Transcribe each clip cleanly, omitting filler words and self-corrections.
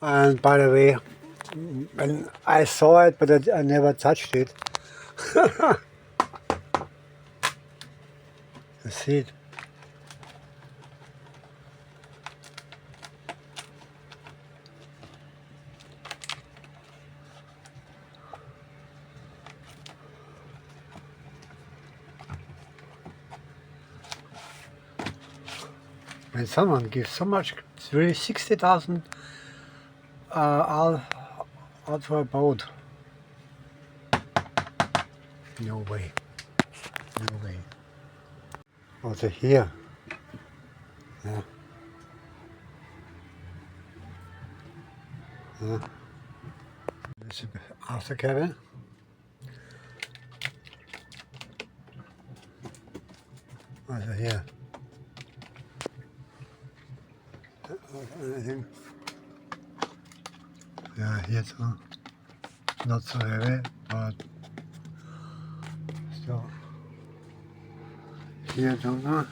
And by the way, when I saw it, but I never touched it. You see it? When someone gives so much, it's really 60,000 out for a boat. No way. No way. Also here. Yeah. Yeah. This is the after cabin. Also here. Anything. Yeah, here too. Not so heavy, but still. Here don't know.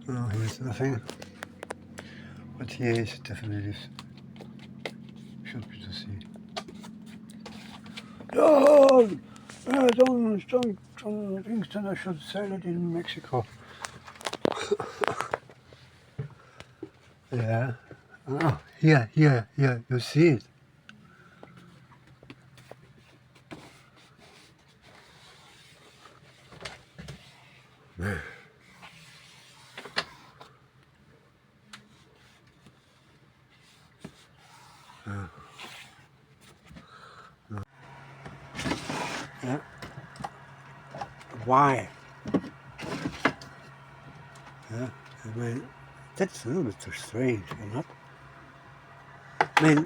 No, here's nothing. But here is definitely should be to see. Don't think that I should sell it in Mexico. Yeah. Oh, here, you see it. Yeah. Yeah. Why? Yeah. I mean, that's a little bit too strange, or not? I mean,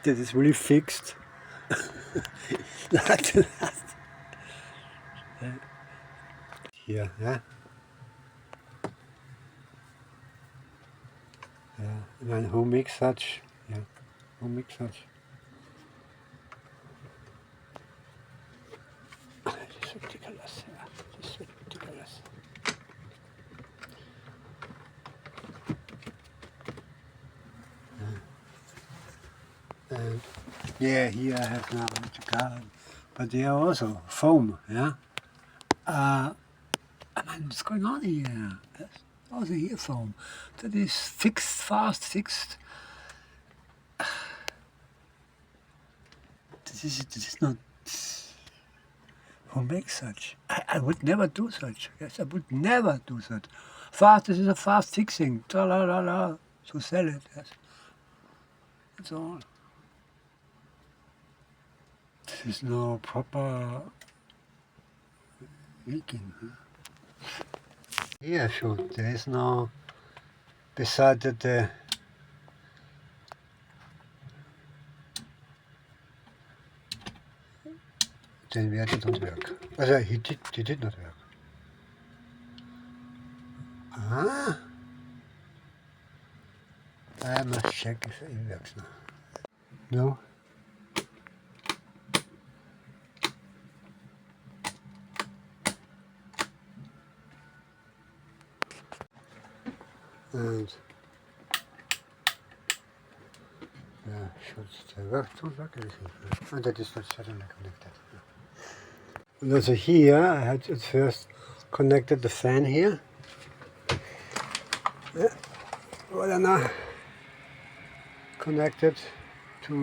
that is really fixed. Like that. Yeah. Here, yeah. Yeah. I mean, who makes such? Yeah. Who makes such? It's ridiculous. Yeah. It's ridiculous. And yeah, here I have now the garden, but they are also foam. Yeah. I mean, what's going on here? There's also here foam that is fixed, fast fixed. This is not. Who makes such? I would never do such. Yes, I would never do such. Fast, this is a fast fixing. Ta la la la. To sell it. Yes. That's all. This is no proper leaking. Here, sure. There is no. Beside the. Den Wert don't work. Also, he did not work. Ah. I must check if it works now. No. And yeah, should work, don't work anything. And that is not suddenly connected. And also here, I had at first connected the fan here. Yeah. Well, now connected to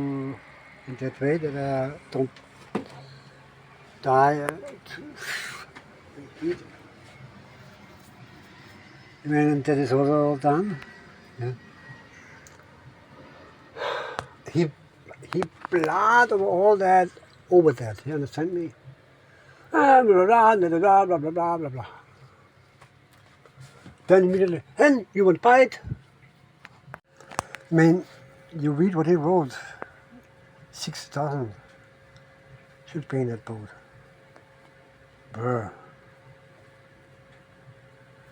in that way that I don't die to heat. I mean, that is also all done. Yeah. He blood of all that over that. You understand me? Blah blah blah blah blah blah blah blah blah. Then immediately, and you want to buy it? I mean, you read what he wrote. 6,000 should be in that boat. Brr.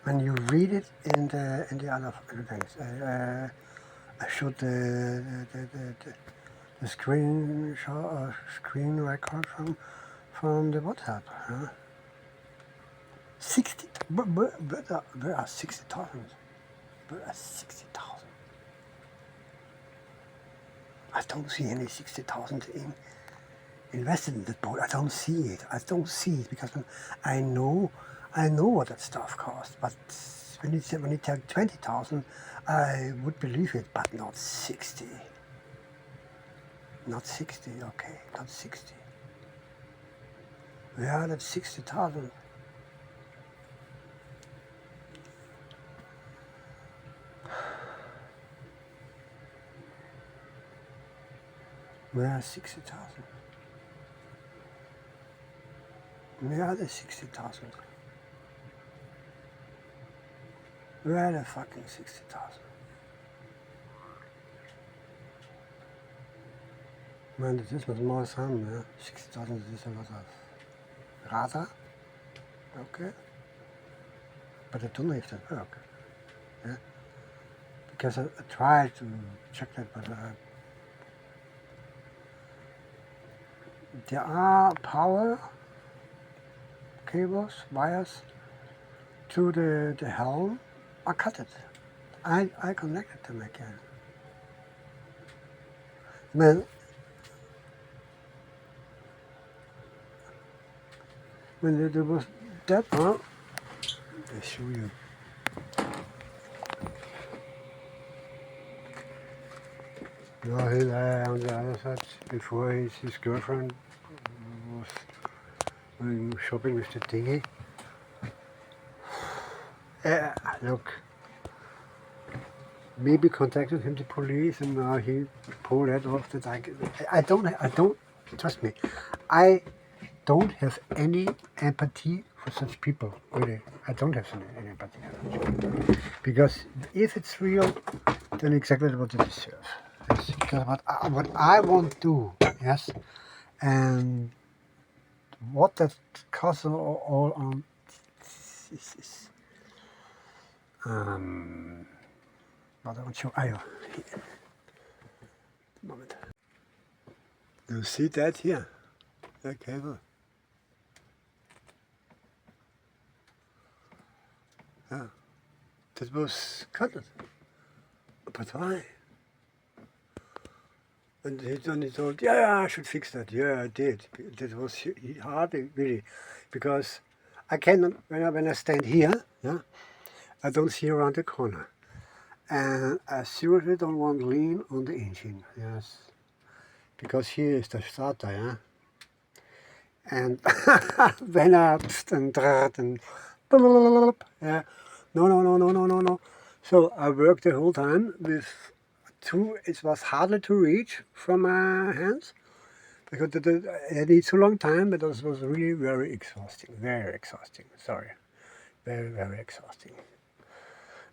When you read it in the other things, I showed the screen record from the WhatsApp. Huh? 60. Where are 60,000? Where are 60,000? I don't see any 60,000 invested in that boat. I don't see it. I don't see it because I know what that stuff costs. But when you tell 20,000, I would believe it, but not 60. Not 60. Okay, not 60. Yeah, that's 60,000. Yeah, 60,000. Yeah, that's 60,000. Yeah, the fucking 60,000. Men det is wat mooi samen, ja. 60,000 is a lot of rata. Okay. But I don't know if that work. Yeah. Because I tried to check that, but there are power cables, wires to the helm. I cut it. I connected them again. Man, when there was that, huh? I show you. No, he on the other side before his girlfriend was going shopping with the dinghy. Look, maybe contacted him the police, and now he pulled that off. That I don't trust me. I don't have any empathy for such people. Really, I don't have any empathy for such people. Because if it's real, then exactly what they deserve. Yes, because what I want to do, yes, and what that costs all on is what I want to show. Moment. You see that here? That cable. Yeah. That was cut. But why? And he told, yeah, I should fix that. Yeah, I did. That was hardly really, because I cannot, when I stand here, yeah, I don't see around the corner. And I seriously don't want to lean on the engine, yes. Because here is the starter, yeah. And when I and yeah, no. So I worked the whole time with it was harder to reach from my hands because it needs a long time, but it was really very exhausting, sorry, very exhausting.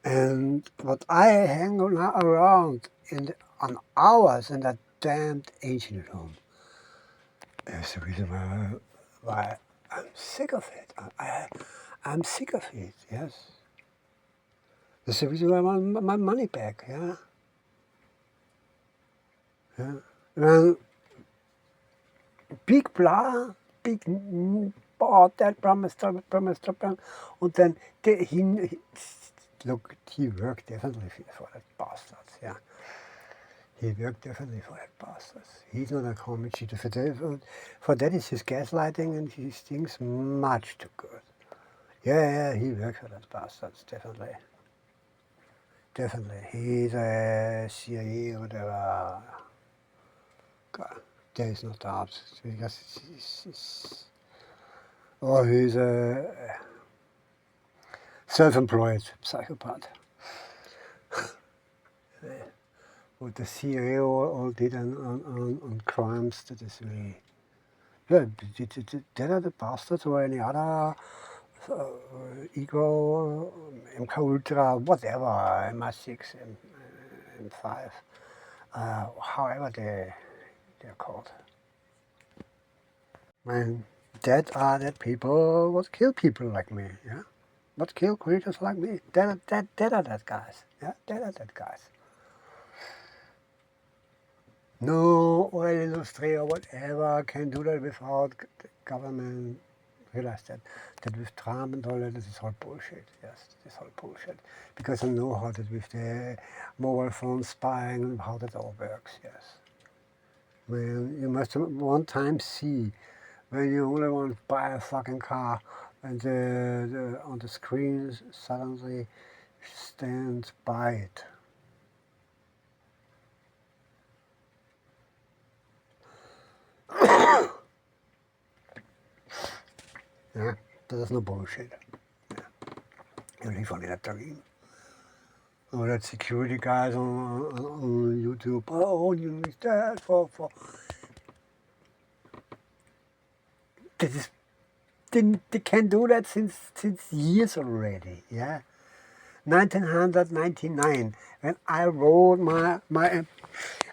And what I hang around on hours in that damned engine room is the reason why I'm sick of it. I'm sick of it, yes. That's the reason why I want my money back, yeah. Yeah. And big blah, big bought that promised and then look, he worked definitely for that bastard, yeah. He worked definitely for that bastard. He's not a common cheater. For that is his gaslighting and his things much too good. Yeah, he worked for that bastard, definitely. Definitely. He's a CIA or whatever. God, there is no doubt. Because he's a self-employed psychopath. What the CIA all did on crimes, that is really... Yeah, that are the bastards or any other Eagle, MK Ultra, whatever, MI6, M5, however they're called. And that are the people what kill people like me, yeah? What kill creatures like me. That are that guys, yeah? That are that guys. No oil industry or whatever can do that without the government. Realize that with Trump and all that, this is all bullshit. Yes, this is all bullshit. Because I know how that with the mobile phone spying and how that all works. Yes, Man, you must one time see when you only want to buy a fucking car and on the screen suddenly stands by it. Yeah, that is no bullshit. You live only that dream. Or that security guys on YouTube. Oh, you need that for. This is, they can do that since years already. Yeah, 1999 when I wrote my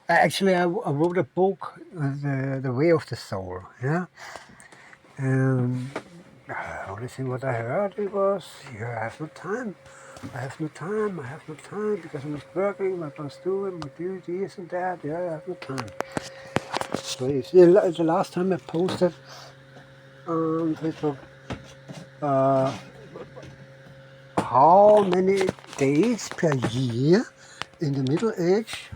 actually I wrote a book, the Way of the Soul. Yeah, and the only thing what I heard it was, you have no time. I have no time. I have no time because I'm working. I must do it. I must do this and that. Yeah, I have no time. So the last time I posted on Facebook, uh, how many days per year in the Middle Age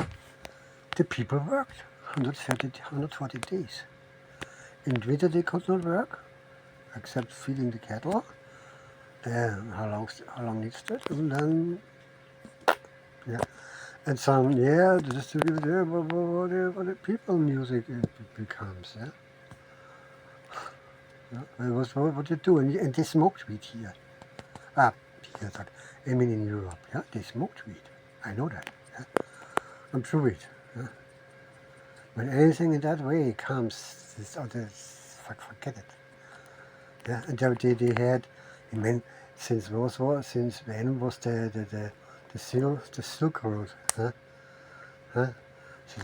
the people worked? 140 days. In winter they could not work, except feeding the cattle. How long needs that? And then, yeah. And some, yeah, just to give there what the people music it becomes, yeah. Yeah. What you do, and they smoked weed here. Here, I mean in Europe, yeah, they smoked weed. I know that, yeah. I'm through it. Yeah. When anything in that way comes, this other, forget it. Yeah, and they had, I mean, since when was the Silk Road, huh? Huh? So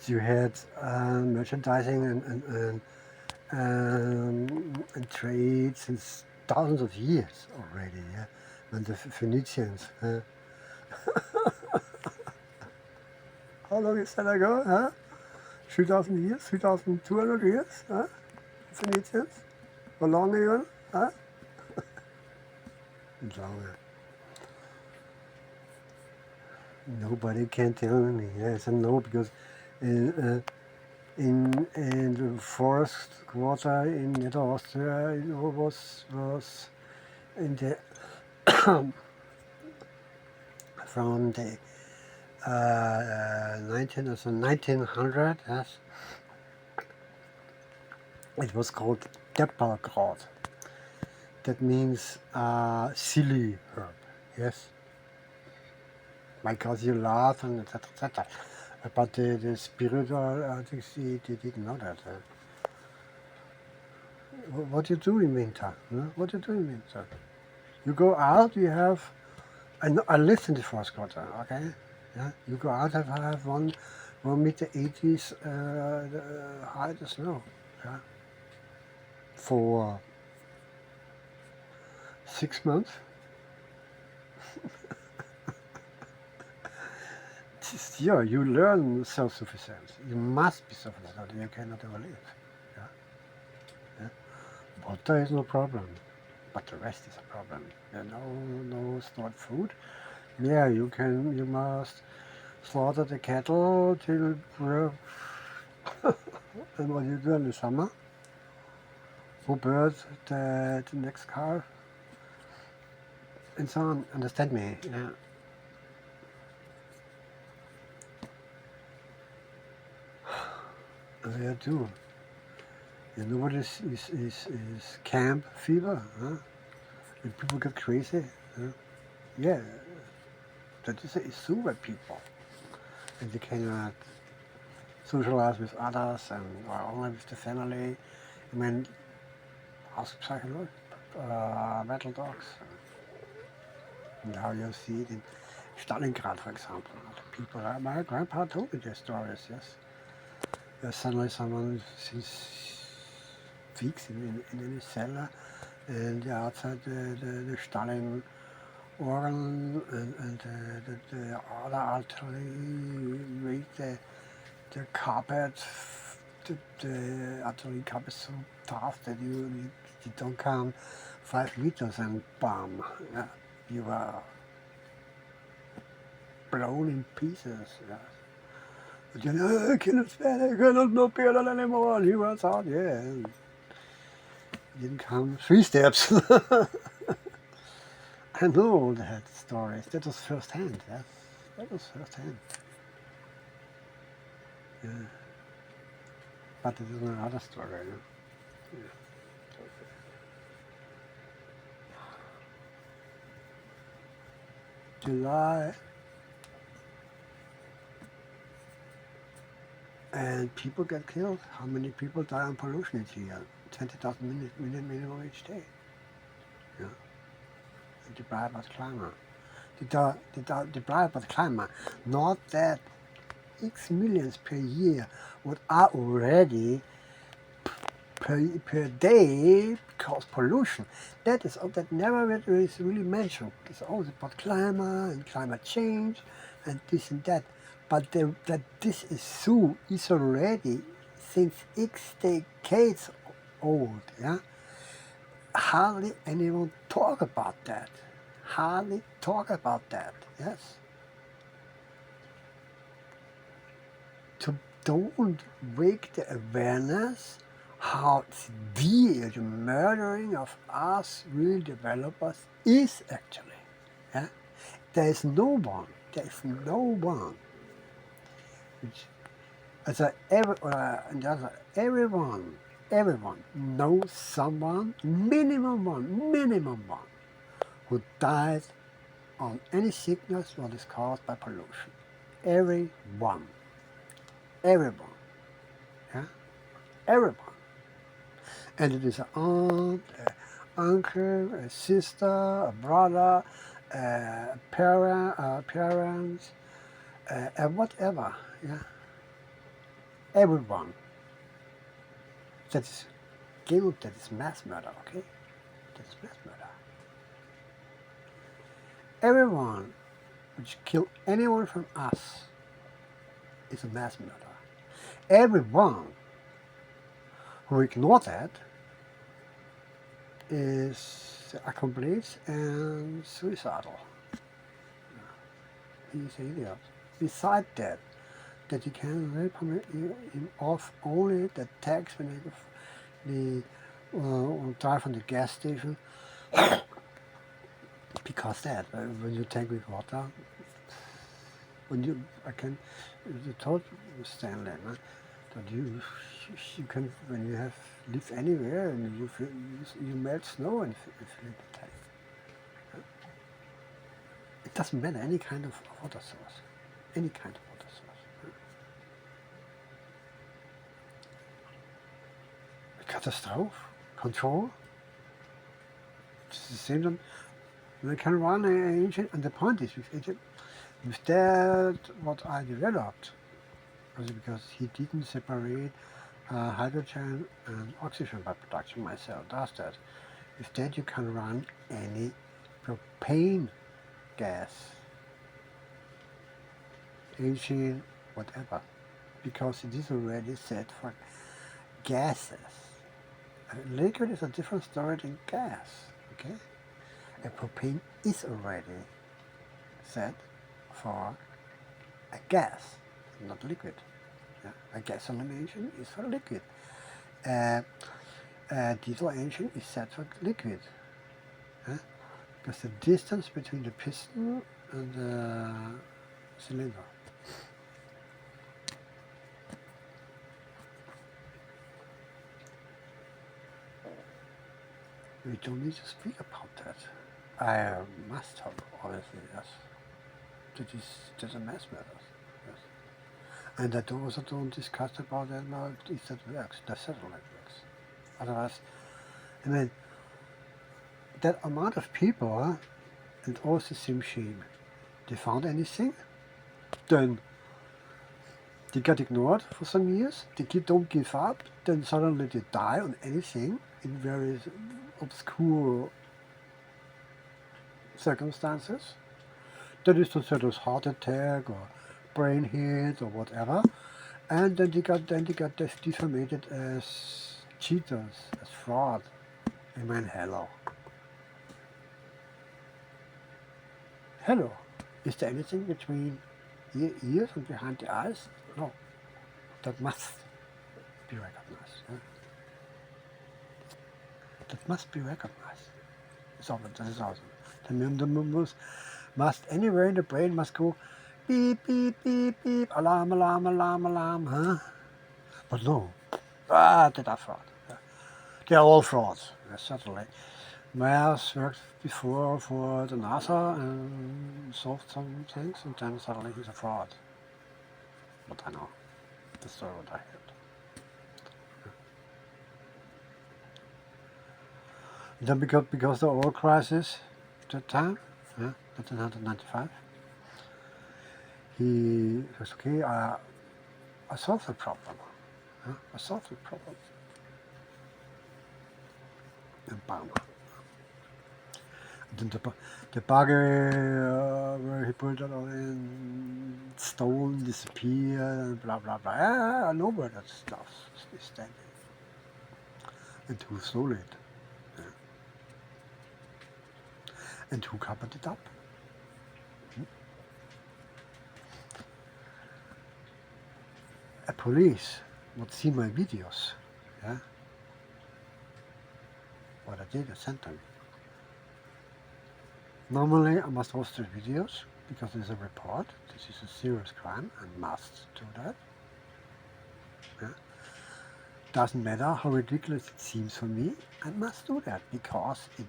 you had merchandising and trade since thousands of years already, yeah. When the Phoenicians, huh? How long is that ago, huh? 3,000 years, 3,200 years, huh? Phoenicians? Or longer even, huh? Longer. Nobody can tell me. Yes, I know because in the forest quarter in Nether Austria it was in the from the 1900, yes, it was called Deppelkraut. That means silly herb, yes. Because you laugh and etc. etc. But the spiritual, I think they didn't know that. What you do in winter? Huh? What you do in winter? You go out, you have, I lived in the first quarter, okay? Yeah, you go out and have 1 meter 80s high the snow, yeah, for 6 months. Yeah, you learn self-sufficiency. You must be self-sufficient, you cannot ever live. Yeah? Yeah? Water is no problem, but the rest is a problem. You know, no stored food. Yeah, you must slaughter the cattle till and what you do in the summer. Who bird the next car and so on. Understand me? Yeah. They do. You know what is camp fever? Huh? And people get crazy. Huh? Yeah, that is super people, and they cannot socialize with others and or only with the family. I mean, ask psychology, battle dogs, and how you see it in Stalingrad, for example. The people, my grandpa told me their stories. Yes, suddenly someone since weeks in a cellar, and outside the Stalin organ and the other artillery made the carpet, the artillery carpet so fast that you don't come 5 meters and bam, yeah, you are blown in pieces. Yeah. But I cannot stand it, I cannot no beer anymore. And he was out, yeah. And he didn't come 3 steps. I know that stories. That was first hand. That was first hand. Yeah. But it is another story. Yeah. July, and people get killed. How many people die on pollution each year? 20,000 million minimum each day. Yeah. And deprived by the climate. Deprived by the climate. Not that X millions per year what are already per day because pollution. That never is really mentioned. It's always about climate and climate change and this and that. But that this is so is already since X decades old. Yeah, hardly anyone talk about that. Hardly talk about that. Yes. To don't wake the awareness how severe the murdering of us real developers is actually. Yeah? There is no one which everyone knows someone, minimum one, who dies on any sickness that is caused by pollution. Everyone. Everyone. Yeah? Everyone. And it is an aunt, an uncle, a sister, a brother, parents, whatever. Yeah, everyone. That is guilt. That is mass murder. Okay, that is mass murder. Everyone which kill anyone from us is a mass murder. Everyone who ignore that is accomplice and suicidal. He's an idiot. Besides that you can rip him off only the tax when they drive from the gas station. Because that, when you tank with water, you told Stanley, that you can, when you have live anywhere and you melt snow and fill the tank. It doesn't matter any kind of water source, any kind of water source. Catastrophe, control. It's the same thing. They can run an engine, and the point is with that what I developed was because he didn't separate hydrogen and oxygen by production myself does that. Instead you can run any propane gas, engine, whatever, because it is already set for gases. Liquid is a different story than gas, okay? A propane is already set for a gas, not liquid. Yeah? A gasoline engine is for liquid. A diesel engine is set for liquid. Yeah? Because the distance between the piston and the cylinder. We don't need to speak about that. I must talk, obviously, yes. That a mass matters, yes. And I also don't discuss about that now if that works, the satellite works. Otherwise, I mean, that amount of people, and all the same shame, they found anything, then they get ignored for some years, they don't give up, then suddenly they die on anything in various obscure circumstances. That is considered as heart attack or brain hit or whatever, and then they got defamated as cheaters, as fraud. I mean, hello. Hello. Is there anything between ears and behind the eyes? No. that must be recognized. Yeah? That must be recognized. So this is awesome. The must anywhere in the brain must go beep, beep, beep, beep, alarm, alarm, alarm, alarm, huh? But no, they are fraud. Yeah. They are all frauds, certainly. Myers worked before for the NASA and solved some things, and then suddenly he's a fraud. But I know, the story what I heard. And then because the oil crisis at that time, yeah, 1995, he was okay, I solved the problem. Yeah, I solved the problem. And bam. And then the bugger where he put it all in, stolen, disappeared, and blah blah blah. Yeah, I know where that stuff is standing. And who stole it? Yeah. And who covered it up? A police would see my videos. Yeah. What I did, I sent them. Normally I must host the videos because there's a report. This is a serious crime and must do that. Yeah. Doesn't matter how ridiculous it seems for me, I must do that because it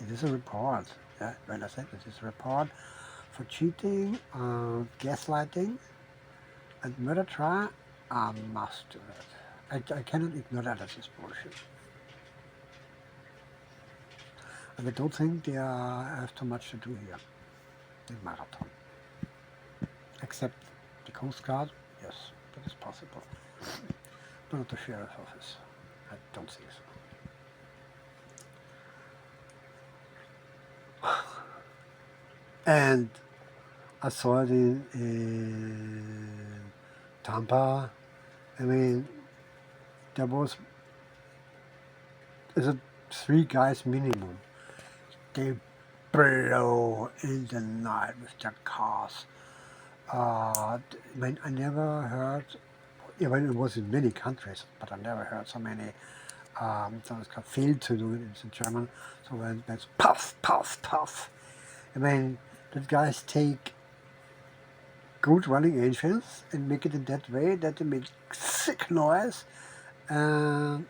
is a report. Yeah. When I said it is a report for cheating, gaslighting, and murder trial, I must do that. I cannot ignore that as this bullshit. And I don't think they have too much to do here in Marathon. Except the Coast Guard, yes, that is possible. But not the Sheriff's Office. I don't think so. And I saw it in Tampa. I mean, there was is it 3 guys minimum. They blow in the night with their cars. I mean, I never heard, even it was in many countries, but I never heard so many, so it's called Fehlzündungen, it's in German, so when it's puff, puff, puff. I mean, the guys take good running engines and make it in that way that they make sick noise, and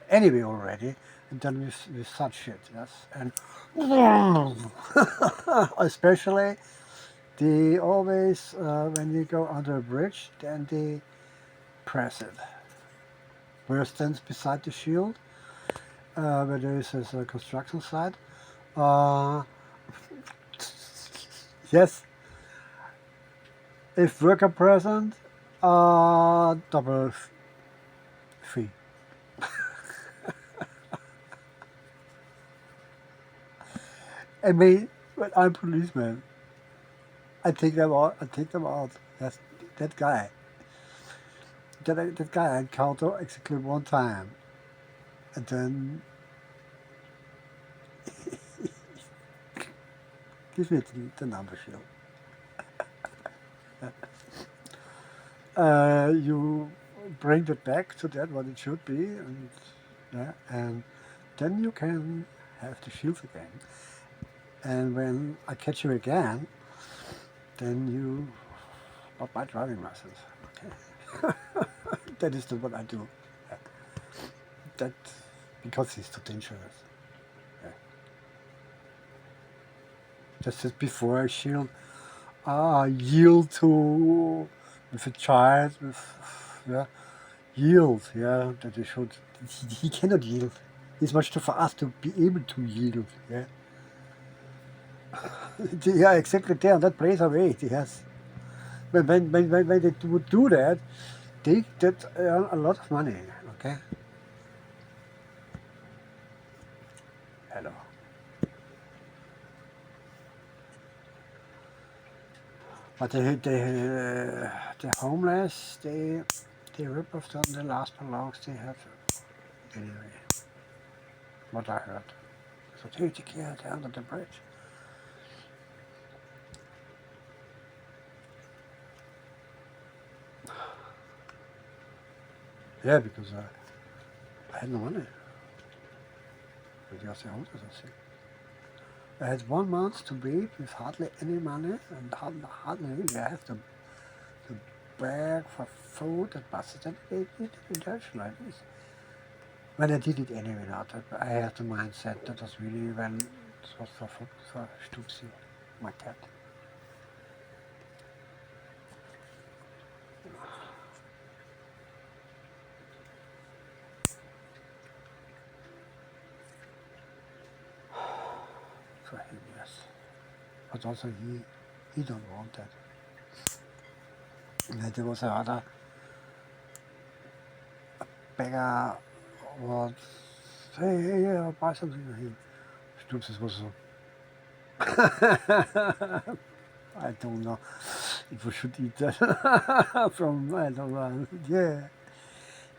anyway already, and then with such shit, yes, and especially they always, when you go under a bridge, then they press it. Where it stands beside the shield, where there is a construction site. Yes, if worker present, double fee. I mean, when I'm policeman, I take them out. I take them out. That's that guy. That guy I encounter exactly one time, and then give me the number shield. You bring it back to that what it should be, and yeah, and then you can have the shield again. And when I catch you again, then you got my driving license. Okay, that is what I do. Yeah. That because he's too dangerous. Yeah. Just before I yield to with a child with yield. Yeah, that he should. He cannot yield. He's much too fast to be able to yield. Yeah. Yeah, exactly there on that place away. Yes. When they would do that, they did earn a lot of money. Okay. Hello. But the homeless, they rip off them the last belongs they have. Anyway, what I heard. So take care under the bridge. Yeah, because I had no money. Because the house was sick. I had 1 month to wait with hardly any money and hardly really. I have to beg for food and buses. And they did it in Deutschland like this. When I did it anyway, not that I had the mindset that was really when it was for Stupsi, my cat. For him, yes. But also he don't want that. And there was another beggar was, hey, yeah, I'll buy something for him. Stupsi was so, I don't know if we should eat that from, I don't know, yeah.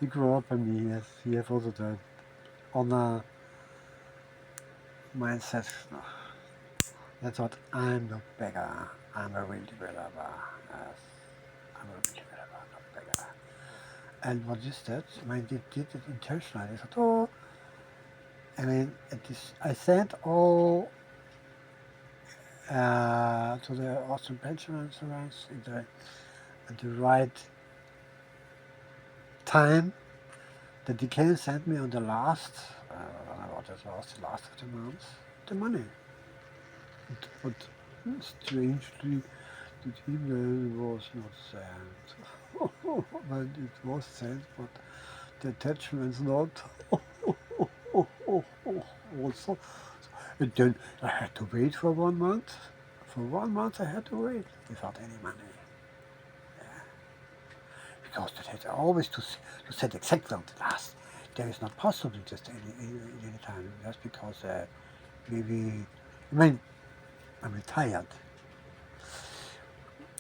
He grew up in me, yes. He has also that honor mindset. That's what I'm not beggar. I'm a real developer. Yes. I'm a real developer, not beggar. And what is that? I mean, they did it intentionally. I thought, oh, I mean, I sent all to the Austrian pension insurance at the right time that they can send me on the last, I don't know what it was, the last of the month, the money. But strangely, the email was not sent. Well, it was sent, but the attachment's not. Also, and then I had to wait for 1 month. For 1 month I had to wait without any money. Yeah. Because that had always to set exactly on the last. There is not possible just any time. That's because maybe, I mean, I'm retired.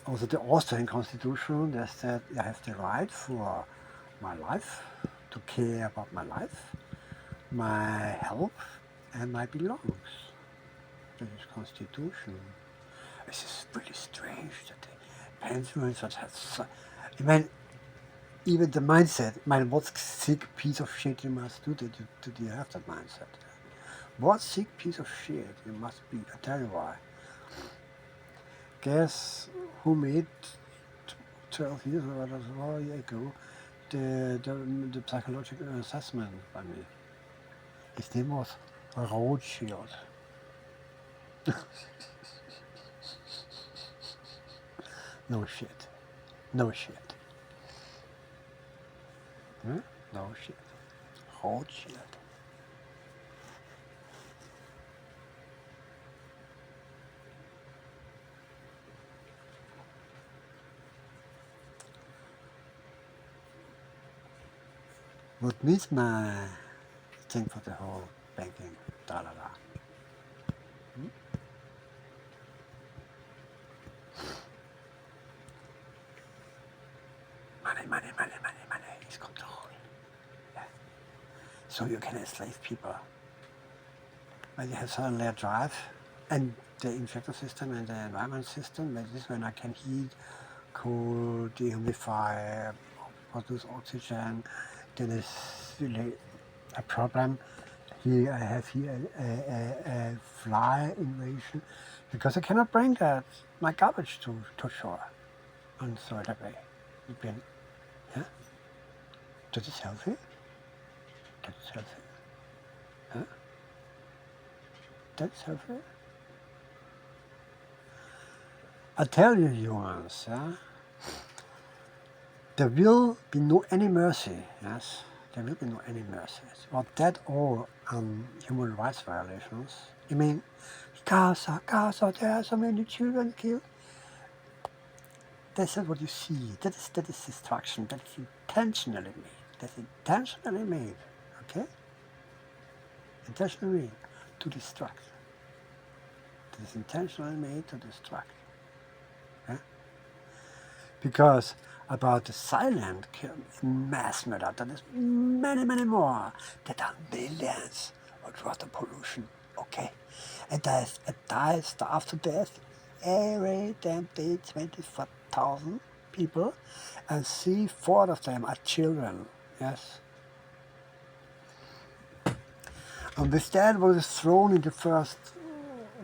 Also the Austrian constitution, they said I have the right for my life, to care about my life, my health, and my belongings. That is constitution. This is really strange that the pensioners that have, I mean, even the mindset, I mean, what sick piece of shit you must do that you have that mindset? What sick piece of shit you must be? I tell you why. Guess who made 12 years or whatever, a year ago the psychological assessment by me? His name was Rothschild. No shit. No shit. Huh? No shit. Rothschild. What means my thing for the whole banking? Da da da. Hmm? Money is control. Yeah. So you can enslave people. When you have certain layer drive and the infector system and the environment system, that is when I can heat, cool, dehumidify, produce oxygen, then it's really a problem. Here I have a fly invasion because I cannot bring my garbage to shore and throw it away. Yeah? That is healthy. That is healthy. Huh? That's healthy. I tell you, humans, yeah? There will be no any mercy, yes? There will be no any mercy. Well, that all human rights violations. You mean, Gaza, there are so many children killed. That's not what you see. That is destruction. That is intentionally made. That's intentionally made, okay? Intentionally made to destruct. That is intentionally made to destruct. Yeah? Because about the silent mass murder, that is many more. That are millions of water pollution, okay? And dies starved to death every damn day, 24,000 people, and 3/4 of them are children. Yes. And with that was thrown in the first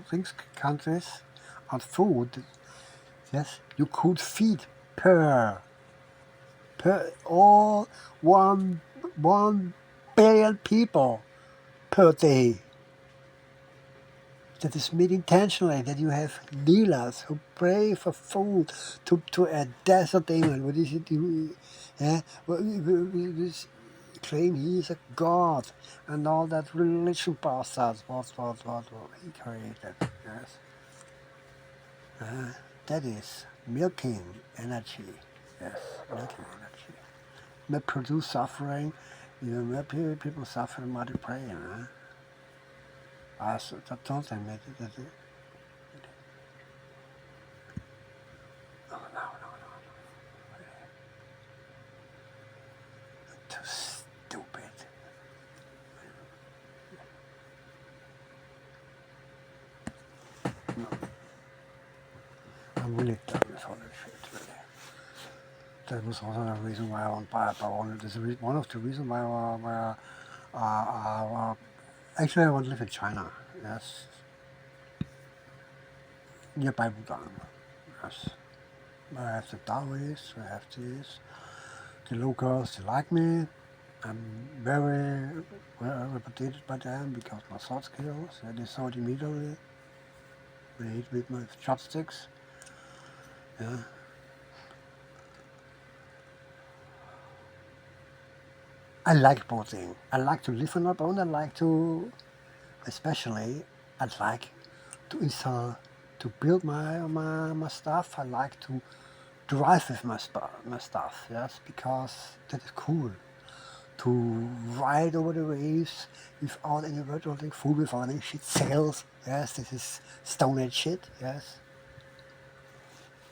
things countries on food. Yes, you could feed per all 1 billion people per day. That is made intentionally, that you have leelas who pray for food to a desert demon. What is it? Yeah, we claim he is a god and all that religion bastards. What he created. Yes, that is milking energy. Yes, milking energy. May produce suffering. May people suffer in muddy praying. As that told them that. Oh, no. Too stupid. No. I'm really done with all that shit, really. That was also the reason why I won't buy a barn. This is one of the reasons why actually I want to live in China. Yes. Nearby Bhutan. Yes. I have the Taoists, I have this. The locals, they like me. I'm very well reputed by them because my sword skills. They saw it immediately. When I eat with my chopsticks. Yeah. I like boating. I like to live on a boat. I like to, especially, I'd like to install, to build my stuff. I like to drive with my stuff, yes, because that is cool. To ride over the waves without any virtual thing, full without any shit sails, yes, this is Stone Age shit, yes.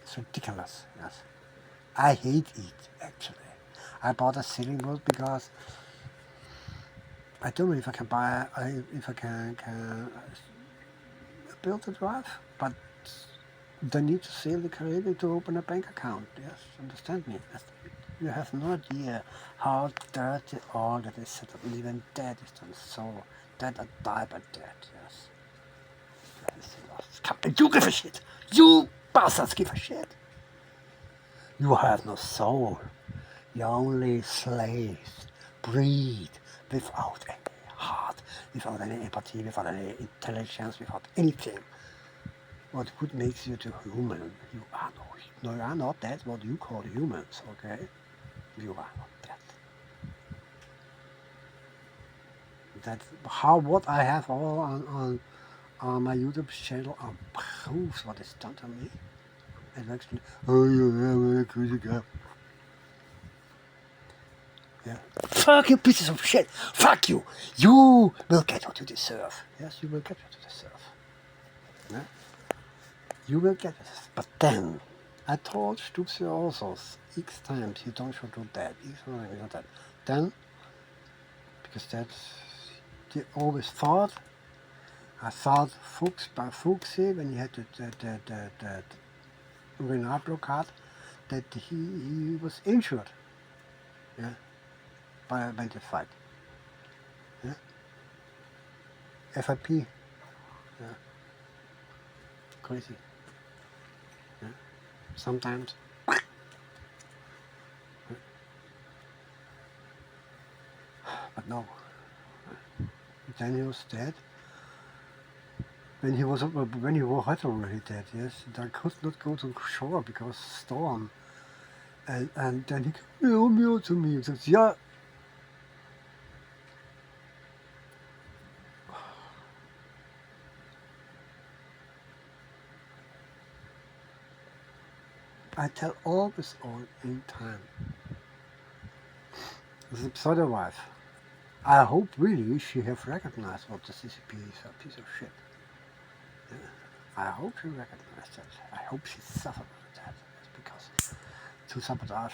It's ridiculous, yes. I hate it, actually. I bought a sailing boat because I don't know if I can buy, if I can build a drive, but they need to sail the Caribbean to open a bank account. Yes, understand me. You have no idea how dirty all that is set up. Even dead is done so. Dead or die by dead. Yes. That is the last company. You give a shit. You bastards give a shit. You have no soul. You only slaves. Breed without any heart, without any empathy, without any intelligence, without anything. What would make you to human? You are no, you are not that what you call humans, okay? You are not that. That how what I have all on my YouTube channel proves what is done to me. And actually, oh you have a critical. Yeah. Fuck you pieces of shit. Fuck you. You will get what you deserve. Yes, you will get what you deserve. Yeah? You will get it. But then, I told Stupsi also X times, you don't should do that, X times, you do that. Then, because that's, they always thought, I thought Fuchs by Fuchsi, when he had the Renablo card, that he was injured, yeah, by the fight. Yeah? FIP, yeah, crazy. Yeah? Sometimes. But no. Then he was dead. When he was already dead, yes, I could not go to shore because storm. And then he came meow to me and says, yeah. I tell always all in time. This is a pseudo wife. I hope really she have recognized what the CCP is a piece of shit. Yeah. I hope she recognized that. I hope she suffered with that. Because to sabotage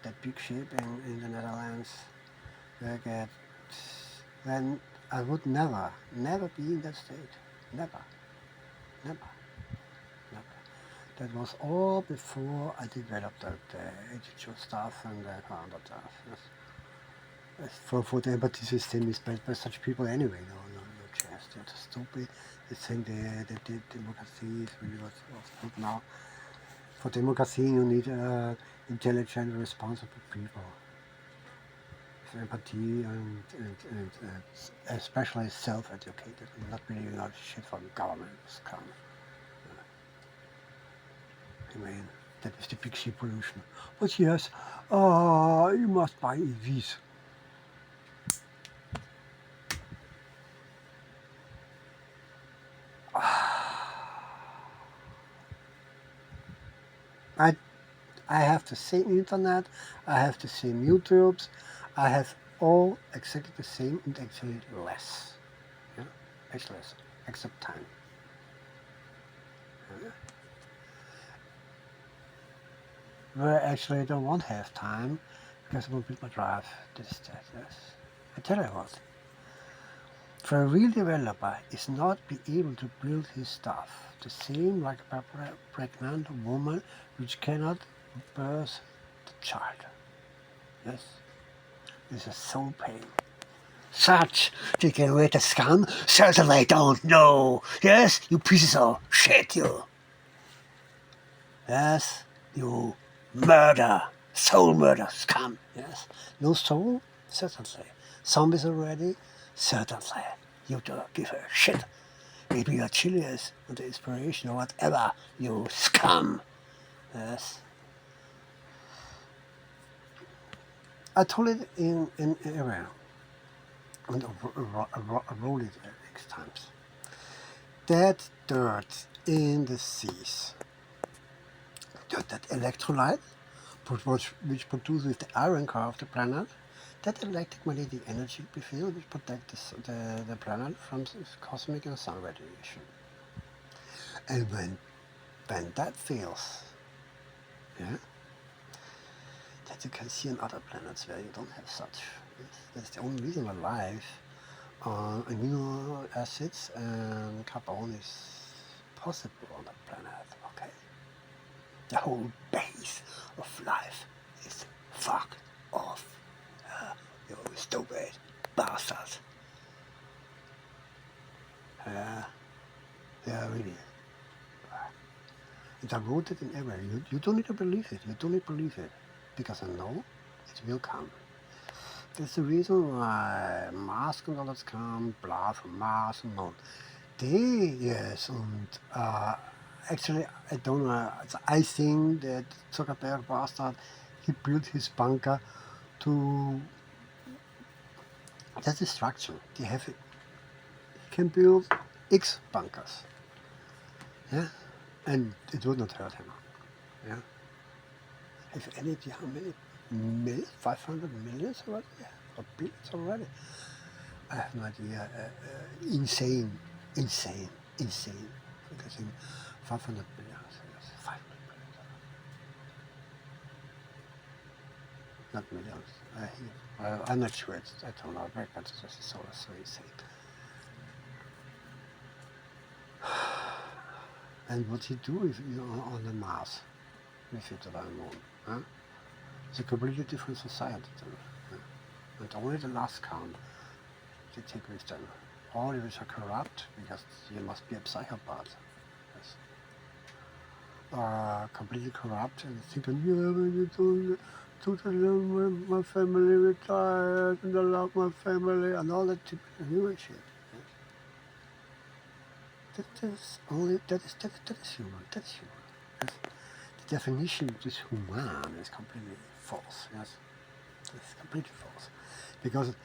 that big ship in the Netherlands, then I would never be in that state. Never. Never. That was all before I developed the attitude stuff and the kind of stuff. Yes. For the empathy system is built by such people anyway. No chance. They're just stupid. They think that democracy is really what's good now. For democracy, you need intelligent, responsible people. With empathy and especially self-educated, and not really not shit from government. Scum. I mean, that is the big ship pollution. But yes, you must buy EVs. I have the same internet, I have the same YouTubes, I have all exactly the same and actually less. Yeah? Actually less, except time. Yeah? Where actually I don't want to have time because I won't build my drive. This, that, yes. I tell you what, for a real developer is not be able to build his stuff. The same like a pregnant woman which cannot birth the child. Yes? This is so pain. Such degenerated scum certainly don't know. Yes, you pieces of shit, you. Yes, you murder, soul murder scum. Yes, no soul? Certainly. Zombies already? Certainly. You don't give a shit. Maybe you're genius or the inspiration or whatever, you scum. Yes. I told it in area and I rolled it X times. That dirt in the seas, that electrolyte, which produces the iron core of the planet, that electromagnetic energy we feel which protects the planet from cosmic and sun radiation. And when that fails, yeah, that you can see on other planets where you don't have such. Yes, that's the only reason why life on amino acids and carbon is possible on that planet. Okay, the whole base of life is fucked off. You stupid bastard. Yeah, really. And I wrote it in everywhere. You don't need to believe it. You don't need to believe it. Because I know it will come. That's the reason why Mars and all that come, blah from Mars and all. Yes, and actually, I don't know. I think that Zuckerberg bastard, he built his bunker to that destruction. He can build X bunkers. Yeah, and it would not hurt him. Yeah. Have any idea how many millions? 500 millions already? Yeah. Or billions already? I have no idea. Insane. Because in 500 billion, yes, 500 billion. Not millions. I'm not sure. I don't know. But it's just so insane. And what he do is on the Mars, with it around the moon. Huh? It's a completely different society. Huh? And only the last count they take with them. All of which are corrupt because you must be a psychopath. Yes. Completely corrupt and thinking, yeah, totally love my family retired and I love my family and all that human shit. Yes. That is human. That's human. Yes. The definition of this human is completely false. Yes. It's completely false. Because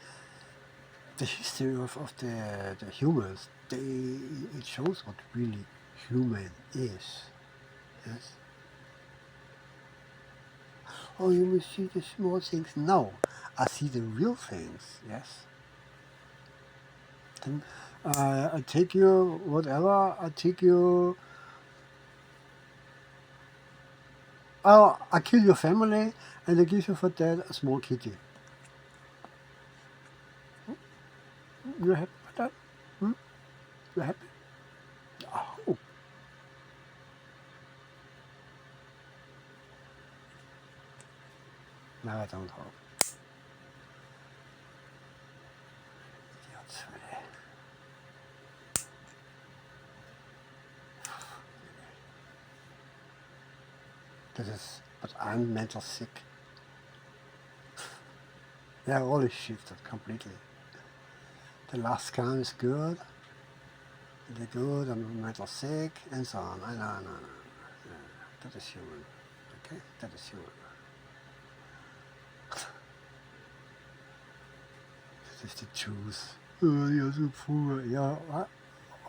the history of the humans, it shows what really human is. Yes. Oh, you will see the small things. No, I see the real things. Yes. Then I take you whatever. I take you. Oh, I kill your family, and I give you for that a small kitty. You happy with that? Hmm? You happy? Oh. No, I don't hope. That is, but I'm mental sick. They are all shifted completely. The last scan is good, they're good, I'm mental sick, and so on. I know. Yeah, that is human. Okay, that is human. That is the truth. You're so poor. Yeah, what?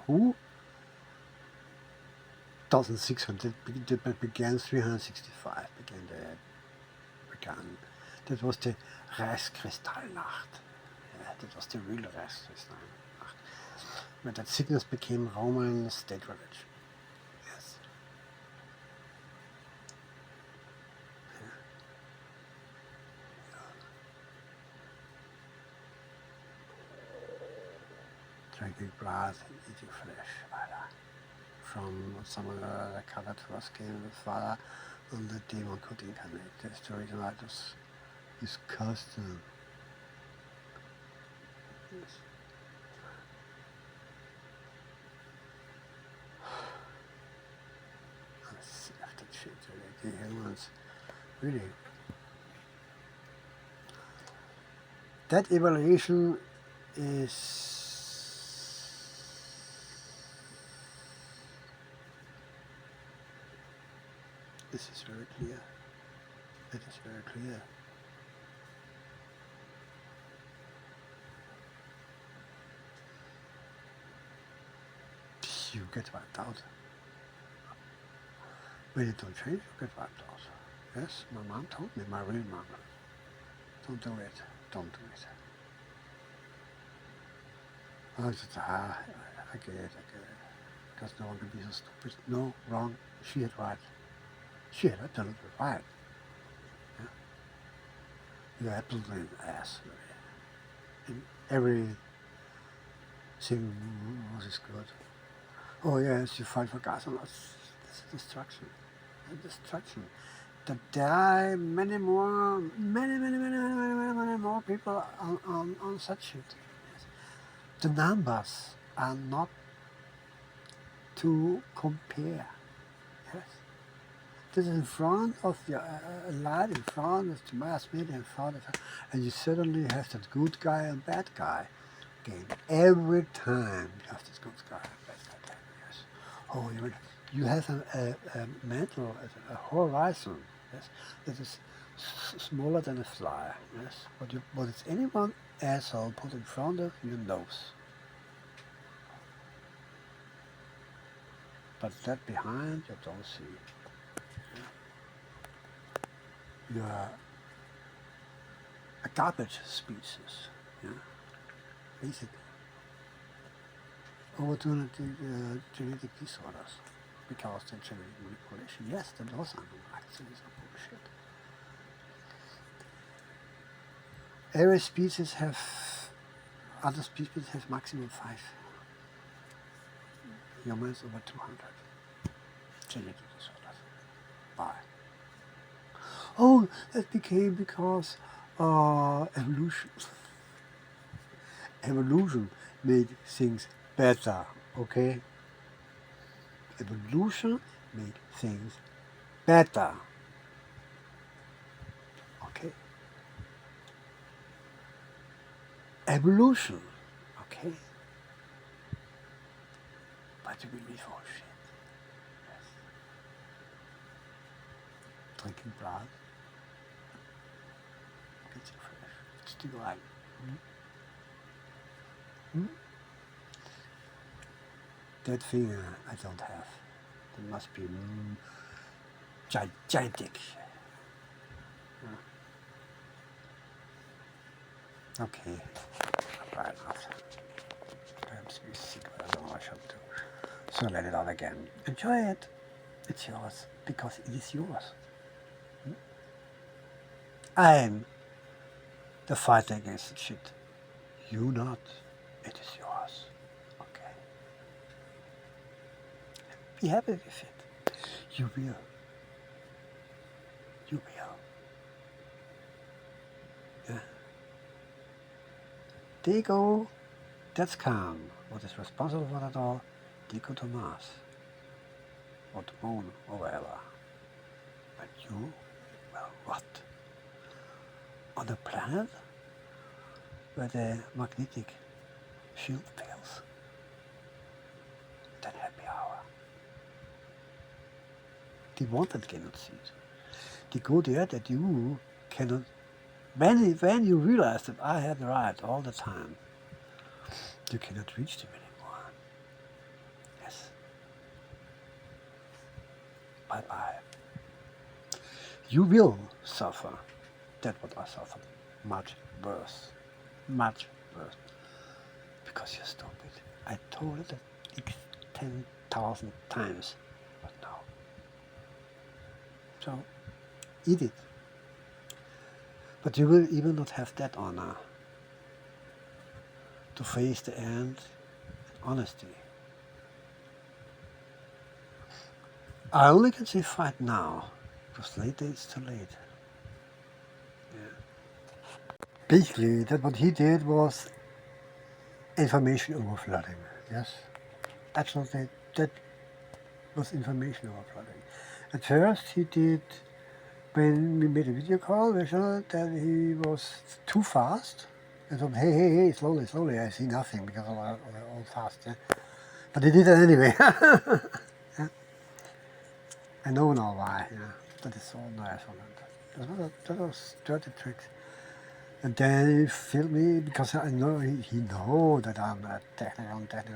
Who? 1600 began 365 began. That was the Reichskristallnacht. Yeah, that was the real Reichskristallnacht. When that sickness became Roman state religion. Yes. Drinking blood, eating flesh, Father. From some of the covered was came the Father, and the demon could incarnate. That's the reason why it was discussed. Yes. I'm sick of that shit. The humans, really. That evaluation is this is very clear. It is very clear. You get wiped out. When you don't change, you get wiped out. Yes, my mom told me, my real mom. Don't do it. Don't do it. I said, I get it. Because no one can be so stupid. No, wrong. She had right. She had absolutely right. Yeah? You're absolutely an ass. In every thing was good. Oh yes, you fight for gas and that's destruction. Destruction. To die many more people on such shit. Yes. The numbers are not to compare. Yes. This is in front of your light, in front of the mass media, in front of, and you suddenly have that good guy and bad guy game. Every time you have this good guy and bad guy game. Yes. Oh, you have a mental, a horizon. Yes, that is smaller than a fly. Yes, what is anyone asshole put in front of your nose? But that behind you don't see. You are a garbage species. Yeah, basically. Over 200 genetic disorders because of genetic manipulation. Yes, that was actually some bullshit. Every species have, other species have maximum 5. Humans over 200 genetic disorders. Why? Oh, that became because evolution. Evolution made things better, okay? Evolution made things better. Okay? Evolution. Okay? But you believe all shit. Yes. Drinking blood. Getting fresh. Still alive. That thing I don't have. It must be gigantic. Okay. Right enough. I'm sick, but I don't know what I should do. So let it out again. Enjoy it. It's yours because it is yours. I'm the fighter against the shit. You not. It is yours. Okay. Be happy with it. You will. You will. Yeah. They go. That's calm. What is responsible for that all? They go to Mars. Or the moon or wherever. And you, well, what? On a planet where the magnetic field fails, then happy hour. The one that cannot see it. The go there that you cannot. When you realize that I had the right all the time, you cannot reach them anymore. Yes. Bye-bye. You will suffer. That's what I suffered. Much worse. Much worse. Because you're stupid. I told it 10,000 times. But no. So, eat it. But you will even not have that honor to face the end in honesty. I only can say fight now, because later it's too late. Yeah. Basically, that what he did was information overflooding. Yes, that's what that was information overflooding. At first, he did, when we made a video call, we showed that he was too fast. And thought, hey, slowly, slowly. I see nothing because of all fast. Yeah? But he did it anyway. Yeah? I know now why. Yeah? That is so nice on it. That was dirty tricks. And then he filmed me because I know he know that I'm not technical, that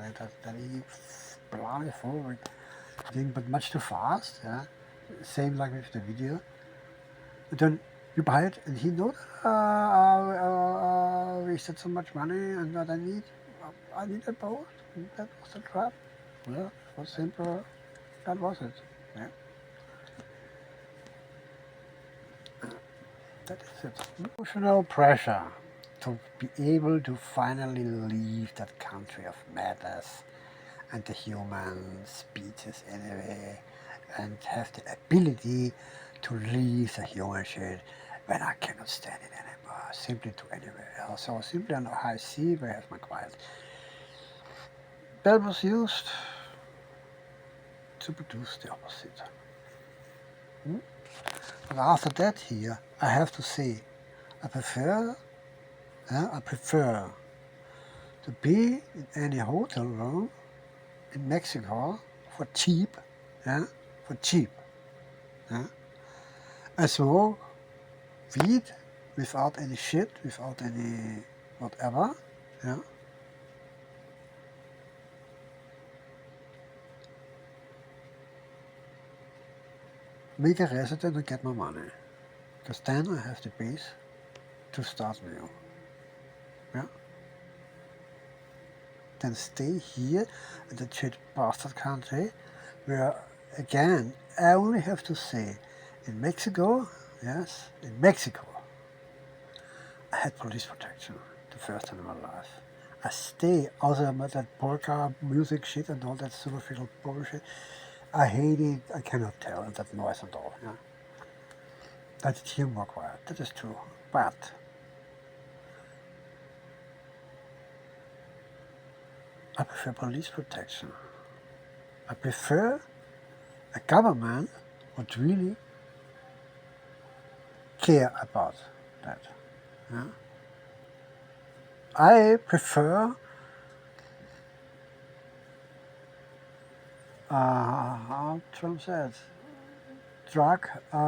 he blindly forward thing, but much too fast. Yeah, same like with the video. And then you buy it, and he know that I wasted so much money and that I need a boat. And that was the trap. Yeah, it was simple. That was it. Yeah. That is it. Emotional pressure to be able to finally leave that country of madness and the human species anyway, and have the ability to leave the human shit when I cannot stand it anymore, simply to anywhere else, or simply on the high sea where I have my quiet. That was used to produce the opposite. But after that here, I have to say, I prefer to be in any hotel room in Mexico for cheap, yeah, yeah. I smoke weed without any shit, without any whatever, yeah. Make a resident and get my money, because then I have the base to start new, yeah. Then stay here in the shit bastard country, where again I only have to say, in Mexico, yes, in Mexico, I had police protection the first time in my life. I stay also with that polka music shit and all that superficial bullshit. I hate it. I cannot tell that noise and all. Yeah, that's teamwork, quiet. That is true. But I prefer police protection. I prefer a government would really care about that. Yeah? I prefer how Trump said, drug, you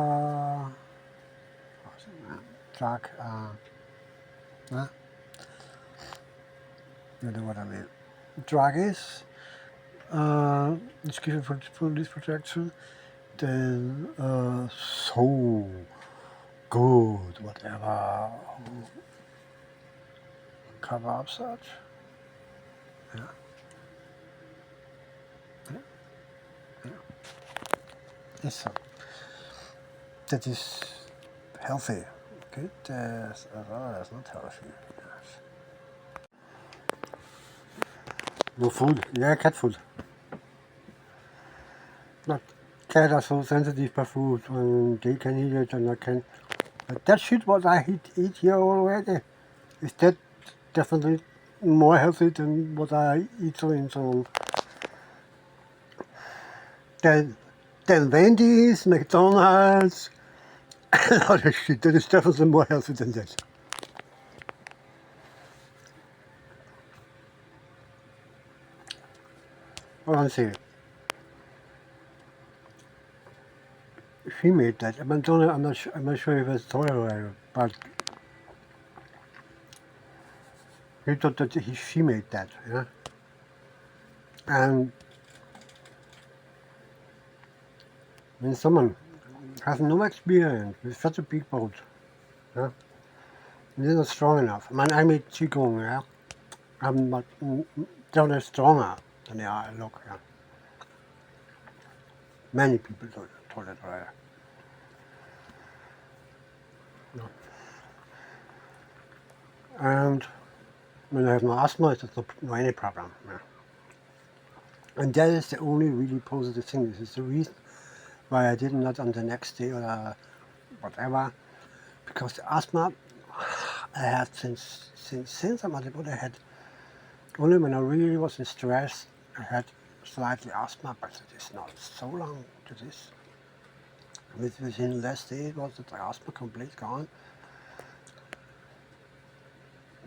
know what I mean. Drug is, it's given for police protection, then so good, whatever, cover up such. Yeah. Yes, that is healthy. Okay, that's not healthy. Yes. No food. Yeah, cat food. But cats are so sensitive by food, and they can eat it and I can. But that shit what I eat here already, is that definitely more healthy than what I eat so in so. That then Wendy's, McDonald's, and all that shit. That is definitely more healthy than that. Well, honestly, she made that. McDonald's, I'm not sure if it's tolerable, but he thought that she made that, yeah. And when someone has no experience with such a big boat, yeah, they're not strong enough. I mean, I made qigong, yeah. I'm not, they're not stronger than they are. Look, yeah. Many people told it already. Yeah. And when I have no asthma, it's no any problem. Yeah. And that is the only really positive thing. This is the reason why I did not on the next day or whatever, because the asthma I had since I'm on the boat. I had only when I really was in stress. I had slightly asthma, but it is not so long to this. Within last day, was the asthma completely gone.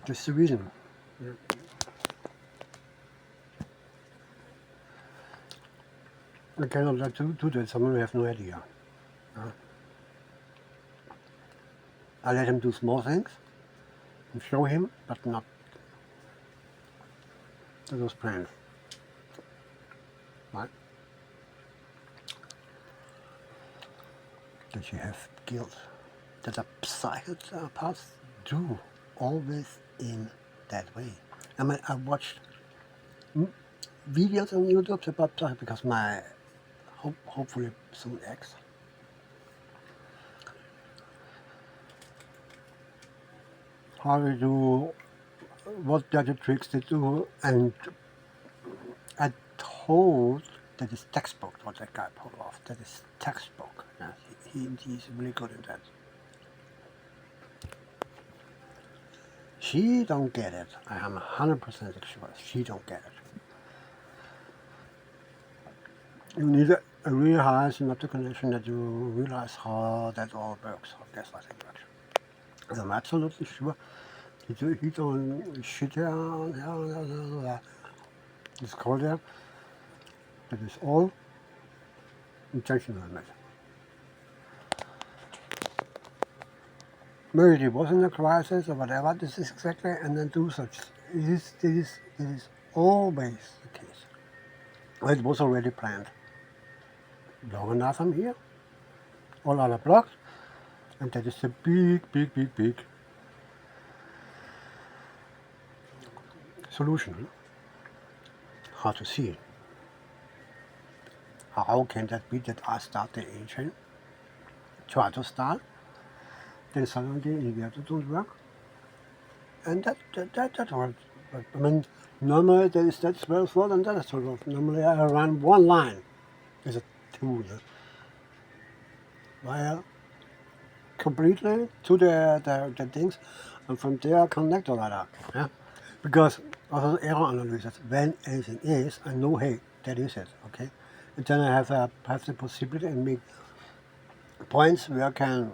That's the reason. Yeah. I cannot let do that. Someone who have no idea. I let him do small things and show him, but not to those plans. Right? That you have guilt. That a psychopaths do always in that way. I mean, I watched videos on YouTube about psychopaths because my hopefully soon ex. How they do, what gadget tricks they do, and I told that is textbook what that guy pulled off. That is textbook. Yeah, he's really good at that. She don't get it. I am 100% sure she don't get it. You need a really high synaptic connection that you realize how that all works, how gaslighting works. And I'm absolutely sure he don't shit down, it's called there. That is all intentional, mate. Maybe it wasn't a crisis or whatever, this is exactly, and then do such. This is always the case. It was already planned. Long enough I'm here, all other blocks, and that is a big solution. How to see it. How can that be that I start the engine, try to start, then suddenly the inverter don't work? And that works. But, I mean, normally there is that 12 volt and that is 12 volt. Normally I run one line. There's a two wire completely to the things, and from there connect the ladder. Yeah? Because of the error analysis, when anything is, I know, hey, that is it, okay? And then I have the possibility and make points where I can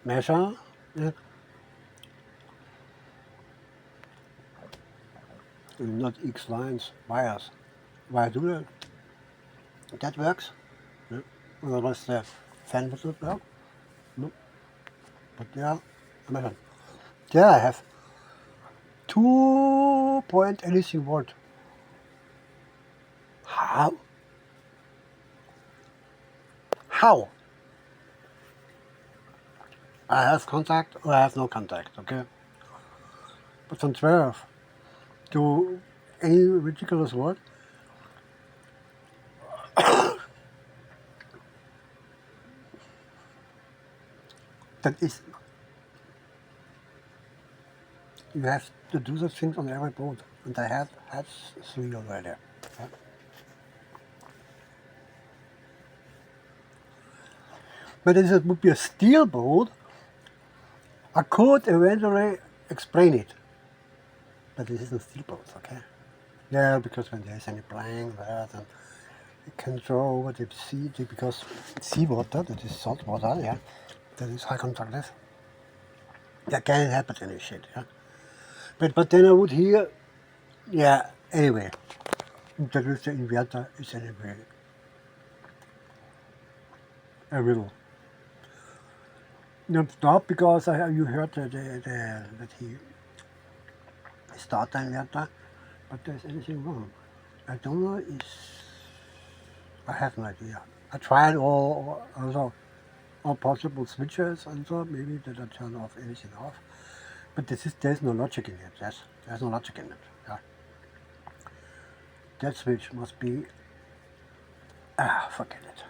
measure, yeah? Not X lines, wires. Why do that? That works. Yeah. Otherwise the fan would not work. No. But yeah, imagine. There I have 2 point anything volt. How? How? I have contact or I have no contact, okay? But from 12 to any ridiculous volt, that is, you have to do those things on every boat, and I have had 3 already. Yeah? But if it would be a steel boat, I could eventually explain it. But this isn't steel boats, okay? Yeah, because when there's any plank there, then it can draw over the sea because seawater, that is salt water, yeah, that is high contact. That can happen any shit, yeah. But then I would hear, yeah, anyway, that is the inverter is anyway a riddle. No, not because you heard that he started an inverter, but there's anything wrong. I don't know, I have no idea. I tried all possible switches and so maybe that I turn off anything off. But there's no logic in it. There's no logic in it. Yeah. That switch must be forget it.